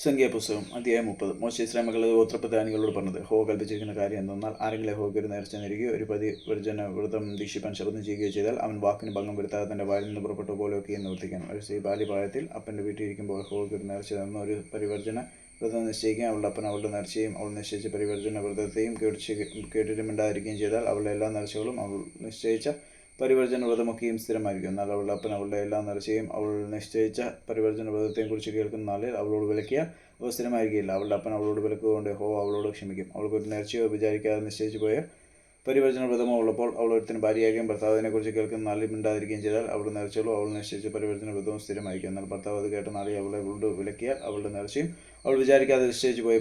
സംഖ്യാപുസ്തകം അധ്യായം 30. മോശെ ഇസ്രായേൽ മക്കളുടെ ഗോത്രപ്രധാനികളോട് പറഞ്ഞത്, യഹോവ കൽപ്പിച്ചിരിക്കുന്ന കാര്യം എന്തെന്നാൽ, ആരെങ്കിലും യഹോവയ്ക്ക് ഒരു നേർച്ച നേരുകയോ ഒരു പരിവർജന വ്രതം ദീക്ഷിപ്പാൻ ശപഥം ചെയ്യുകയോ ചെയ്താൽ, അവൻ വാക്കിന് ഭംഗം വരുത്താതെ തന്റെ വായിൽ നിന്ന് പുറപ്പെട്ട പോലെയൊക്കെ നിവർത്തിക്കണം. ഒരു സ്ത്രീ ബാല്യപ്രായത്തിൽ അപ്പൻ്റെ വീട്ടിലിരിക്കുമ്പോൾ യഹോവയ്ക്ക് ഒരു നേർച്ച തന്ന ഒരു പരിവർജന വ്രതം നിശ്ചയിക്കുകയും അവളുടെ അപ്പൻ അവളുടെ നേർച്ചയും അവൾ നിശ്ചയിച്ച പരിവർജന വ്രതത്തെയും കേട്ടിട്ട് മിണ്ടാതിരിക്കുകയും ചെയ്താൽ, അവളുടെ എല്ലാ നേർച്ചകളും അവൾ നിശ്ചയിച്ച പരിവർജന വ്രതമൊക്കെയും സ്ഥിരമായിരിക്കും. എന്നാൽ അവളുടെ അപ്പൻ അവളുടെ എല്ലാ നേർച്ചയും അവൾ നിശ്ചയിച്ച പരിവർജന വ്രതത്തെയും കുറിച്ച് കേൾക്കുന്ന നാളിൽ അവളോട് വിലക്കിയാൽ അവ സ്ഥിരമായിരിക്കില്ല. അവളുടെ അപ്പൻ അവളോട് വിലക്കുകൊണ്ട് യഹോവ അവളോട് ക്ഷമിക്കും. അവൾക്ക് ഒരു നേർച്ചയോ വിചാരിക്കാതെ നിശ്ചയിച്ചു പോയ പരിവർജന വ്രതമോ ഉള്ളപ്പോൾ അവൾ ഒരുത്തിന് ഭാര്യയാകുകയും ഭർത്താവ് അതിനെക്കുറിച്ച് കേൾക്കുന്ന നാളിൽ മിണ്ടാതിരിക്കുകയും ചെയ്താൽ, അവളുടെ നേർച്ചകളോ അവൾ നിശ്ചയിച്ച പരിവർജന വ്രതവും സ്ഥിരമായിരിക്കും. എന്നാൽ ഭർത്താവ് അത് കേട്ട നാളിൽ അവളോട് വിലക്കിയാൽ അവളുടെ നേർച്ചയും അവൾ വിചാരിക്കാതെ നിശ്ചയിച്ചു പോയ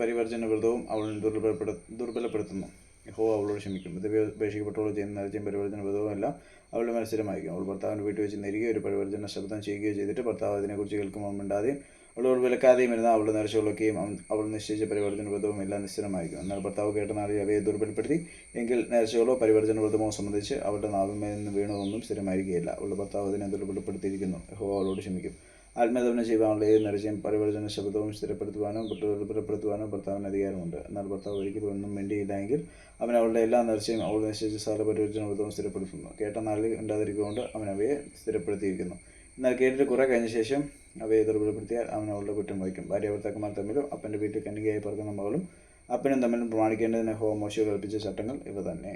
പരിവർജന വ്രതവും അവൾ ദുർബലപ്പെടുത്തുന്നു. യഹോവ അവളോട് ക്ഷമിക്കും. ഉപേക്ഷിക്കപ്പെട്ടവൾ ചെയ്യുന്ന നേർച്ചയും പരിവർജന വ്രതവും എല്ലാം അവളുടെ മത്സരമായിരിക്കും. അവൾ ഭർത്താവിൻ്റെ വീട്ടിൽ വെച്ച് നേരുകയോ ഒരു പരിവർജന ശബ്ദം ചെയ്യുകയോ ചെയ്തിട്ട് ഭർത്താവ് അതിനെക്കുറിച്ച് കേൾക്കുമ്പോൾ മിണ്ടാതെയും അവളോട് വിലക്കാതെയും ഇരുന്ന അവളുടെ നേർച്ചകളൊക്കെയും അവൾ നിശ്ചയിച്ച പരിവർജന വ്രതവും എല്ലാം നിശ്ചലമായിരിക്കും. എന്നാൽ ഭർത്താവ് കേട്ട നാളിൽ അവയെ ദുർബലപ്പെടുത്തി എങ്കിൽ നേർച്ചകളോ പരിവർജന വ്രതമോ സംബന്ധിച്ച് അവളുടെ നാവിന്മേൽ നിന്ന് വീണതൊന്നും സ്ഥിരമായിരിക്കുകയില്ല. അവളുടെ ഭർത്താവ് അതിനെ ദുർബലപ്പെടുത്തിയിരിക്കുന്നു. യഹോവ അവളോട് ക്ഷമിക്കും. ആത്മേധവനം ചെയ്യുവാനുള്ള ഏത് നേർച്ചയും പരിവർജന ശബ്ദവും സ്ഥിരപ്പെടുത്തുവാനോ ദുർബലപ്പെടുത്തുവാനോ ഭർത്താവിന് അധികാരമുണ്ട്. എന്നാൽ ഭർത്താവ് ഒരിക്കലും ഒന്നും വേണ്ടിയില്ല എങ്കിൽ അവൻ അവളുടെ എല്ലാ നേർച്ചയും അവൾ നിശ്ചയിച്ച സകല പരിവർജന വ്രതവും സ്ഥിരപ്പെടുത്തുന്നു. കേട്ട നാളിൽ ഉണ്ടാതിരിക്കൊണ്ട് അവൻ അവയെ സ്ഥിരപ്പെടുത്തിയിരിക്കുന്നു. എന്നാൽ കേട്ടിട്ട് കുറെ കഴിഞ്ഞ ശേഷം അവയെ ദുർബലപ്പെടുത്തിയാൽ അവൻ അവളുടെ കുറ്റം വഹിക്കും. ഭാര്യ ഭർത്താക്കന്മാർ തമ്മിലും അപ്പൻ്റെ വീട്ടിൽ കന്യകയായി പറക്കുന്ന മകളും അപ്പനും തമ്മിലും പ്രമാണിക്കേണ്ടതിന് യഹോവ മോശെയോട് കൽപ്പിച്ച ചട്ടങ്ങൾ ഇവ തന്നെ.